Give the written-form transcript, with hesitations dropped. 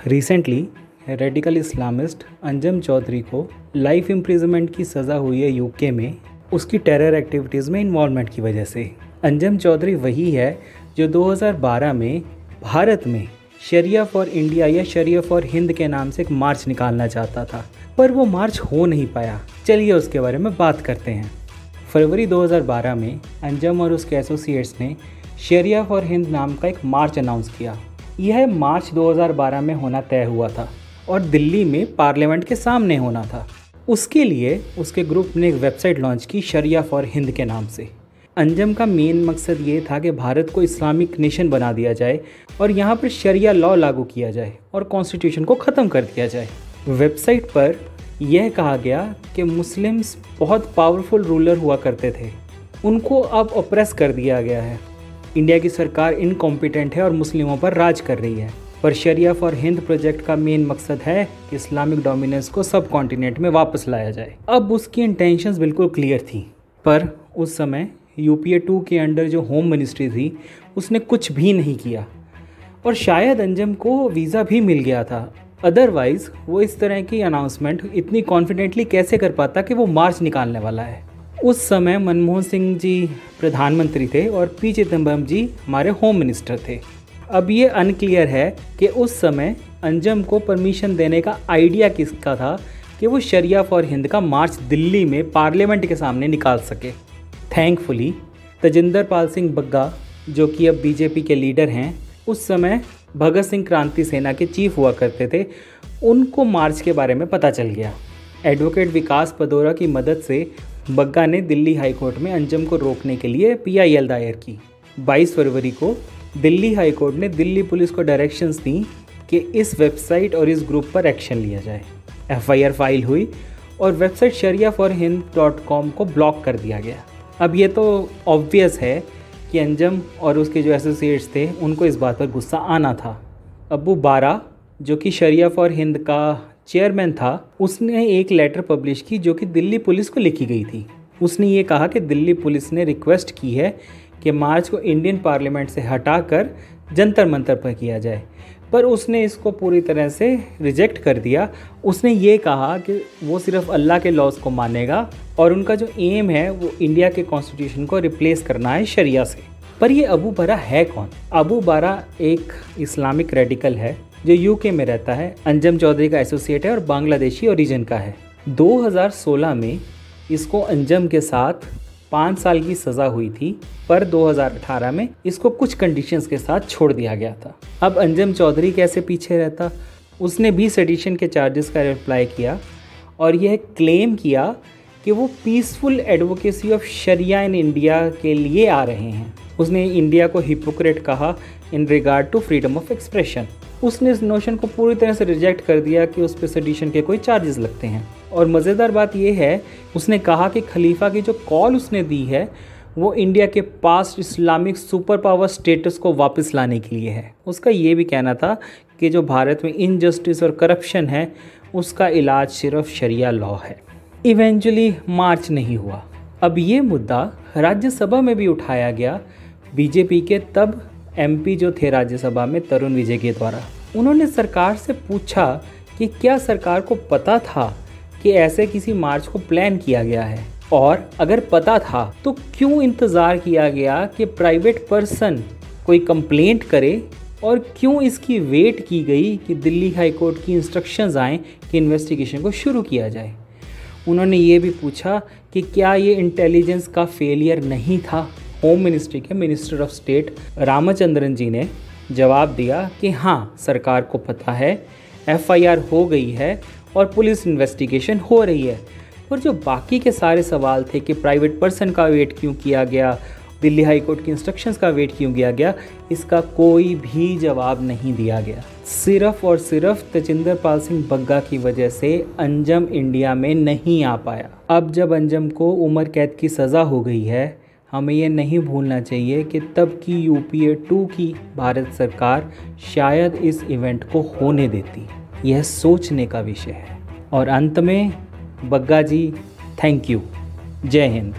Recently radical Islamist Anjem Choudary को life imprisonment की सज़ा हुई है यूके में, उसकी टेरर एक्टिविटीज़ में इन्वॉल्वमेंट की वजह से। अंजम चौधरी वही है जो 2012 में भारत में शरिया फॉर इंडिया या शरिया फॉर हिंद के नाम से एक मार्च निकालना चाहता था, पर वो मार्च हो नहीं पाया। चलिए उसके बारे में बात करते हैं। फरवरी 2012 में अंजम और उसके एसोसिएट्स ने शरिया फॉर हिंद नाम का एक मार्च अनाउंस किया। यह मार्च 2012 में होना तय हुआ था और दिल्ली में पार्लियामेंट के सामने होना था। उसके लिए उसके ग्रुप ने एक वेबसाइट लॉन्च की शरिया फॉर हिंद के नाम से। अंजम का मेन मकसद ये था कि भारत को इस्लामिक नेशन बना दिया जाए और यहाँ पर शरिया लॉ लागू किया जाए और कॉन्स्टिट्यूशन को ख़त्म कर दिया जाए। वेबसाइट पर यह कहा गया कि मुस्लिम्स बहुत पावरफुल रूलर हुआ करते थे, उनको अब ऑप्रेस कर दिया गया है। इंडिया की सरकार इनकॉम्पिटेंट है और मुस्लिमों पर राज कर रही है। पर शरिया फॉर हिंद प्रोजेक्ट का मेन मकसद है कि इस्लामिक डोमिनेंस को सब कॉन्टिनेंट में वापस लाया जाए। अब उसकी इंटेंशंस बिल्कुल क्लियर थी, पर उस समय यूपीए 2 के अंडर जो होम मिनिस्ट्री थी उसने कुछ भी नहीं किया और शायद अंजम को वीज़ा भी मिल गया था। अदरवाइज़ वो इस तरह की अनाउंसमेंट इतनी कॉन्फिडेंटली कैसे कर पाता कि वो मार्च निकालने वाला है। उस समय मनमोहन सिंह जी प्रधानमंत्री थे और पी चिदम्बरम जी हमारे होम मिनिस्टर थे। अब ये अनक्लियर है कि उस समय अंजम को परमिशन देने का आइडिया किसका था कि वो शरिया फॉर हिंद का मार्च दिल्ली में पार्लियामेंट के सामने निकाल सके। थैंकफुली तजिंदर पाल सिंह बग्गा, जो कि अब बीजेपी के लीडर हैं, उस समय भगत सिंह क्रांति सेना के चीफ हुआ करते थे, उनको मार्च के बारे में पता चल गया। एडवोकेट विकास पदौरा की मदद से बग्गा ने दिल्ली हाई कोर्ट में अंजम को रोकने के लिए PIL दायर की। 22 फरवरी को दिल्ली हाई कोर्ट ने दिल्ली पुलिस को डायरेक्शंस दी कि इस वेबसाइट और इस ग्रुप पर एक्शन लिया जाए। FIR फाइल हुई और वेबसाइट shariaforhind.com को ब्लॉक कर दिया गया। अब ये तो ऑब्वियस है कि अंजम और उसके जो एसोसिएट्स थे उनको इस बात पर गुस्सा आना था। अबू बारा, जो कि शरिया फॉर हिंद का चेयरमैन था, उसने एक लेटर पब्लिश की जो कि दिल्ली पुलिस को लिखी गई थी। उसने ये कहा कि दिल्ली पुलिस ने रिक्वेस्ट की है कि मार्च को इंडियन पार्लियामेंट से हटाकर जंतर मंतर पर किया जाए, पर उसने इसको पूरी तरह से रिजेक्ट कर दिया। उसने ये कहा कि वो सिर्फ अल्लाह के लॉज को मानेगा और उनका जो एम है वो इंडिया के कॉन्स्टिट्यूशन को रिप्लेस करना है शरिया से। पर ये अबू बारा है कौन? अबू बारा एक इस्लामिक रेडिकल है जो यूके में रहता है। अंजम चौधरी का एसोसिएट है और बांग्लादेशी ओरिजिन का है। 2016 में इसको अंजम के साथ 5 साल की सज़ा हुई थी, पर 2018 में इसको कुछ कंडीशंस के साथ छोड़ दिया गया था। अब अंजम चौधरी कैसे पीछे रहता? उसने भी सेडिशन के चार्जेस का रिप्लाई किया और यह क्लेम किया कि वो पीसफुल एडवोकेसी ऑफ शरिया इन इंडिया के लिए आ रहे हैं। उसने इंडिया को हिपोक्रेट कहा in regard to freedom of expression. उसने इस नोशन को पूरी तरह से रिजेक्ट कर दिया कि उस पर सेडिशन के कोई चार्जेस लगते हैं। और मज़ेदार बात यह है, उसने कहा कि खलीफा की जो कॉल उसने दी है वो इंडिया के past Islamic super power status को वापस लाने के लिए है। उसका ये भी कहना था कि जो भारत में इनजस्टिस और करप्शन है उसका इलाज सिर्फ शरिया लॉ है। इवेंचुअली मार्च नहीं हुआ। अब ये मुद्दा राज्यसभा में भी उठाया गया बीजेपी के तब MP जो थे राज्यसभा में, तरुण विजय के द्वारा। उन्होंने सरकार से पूछा कि क्या सरकार को पता था कि ऐसे किसी मार्च को प्लान किया गया है, और अगर पता था तो क्यों इंतज़ार किया गया कि प्राइवेट पर्सन कोई कंप्लेंट करे, और क्यों इसकी वेट की गई कि दिल्ली हाई कोर्ट की इंस्ट्रक्शंस आएँ कि इन्वेस्टिगेशन को शुरू किया जाए। उन्होंने ये भी पूछा कि क्या ये इंटेलिजेंस का फेलियर नहीं था। होम मिनिस्ट्री के मिनिस्टर ऑफ स्टेट रामचंद्रन जी ने जवाब दिया कि हाँ, सरकार को पता है, FIR हो गई है और पुलिस इन्वेस्टिगेशन हो रही है। पर जो बाकी के सारे सवाल थे कि प्राइवेट पर्सन का वेट क्यों किया गया, दिल्ली हाई कोर्ट की इंस्ट्रक्शंस का वेट क्यों किया गया, इसका कोई भी जवाब नहीं दिया गया। सिर्फ और सिर्फ तजिंदर पाल सिंह बग्गा की वजह से अंजम इंडिया में नहीं आ पाया। अब जब अंजम को उम्र कैद की सज़ा हो गई है, हमें ये नहीं भूलना चाहिए कि तब की यूपीए 2 की भारत सरकार शायद इस इवेंट को होने देती। यह सोचने का विषय है। और अंत में बग्गा जी, थैंक यू। जय हिंद।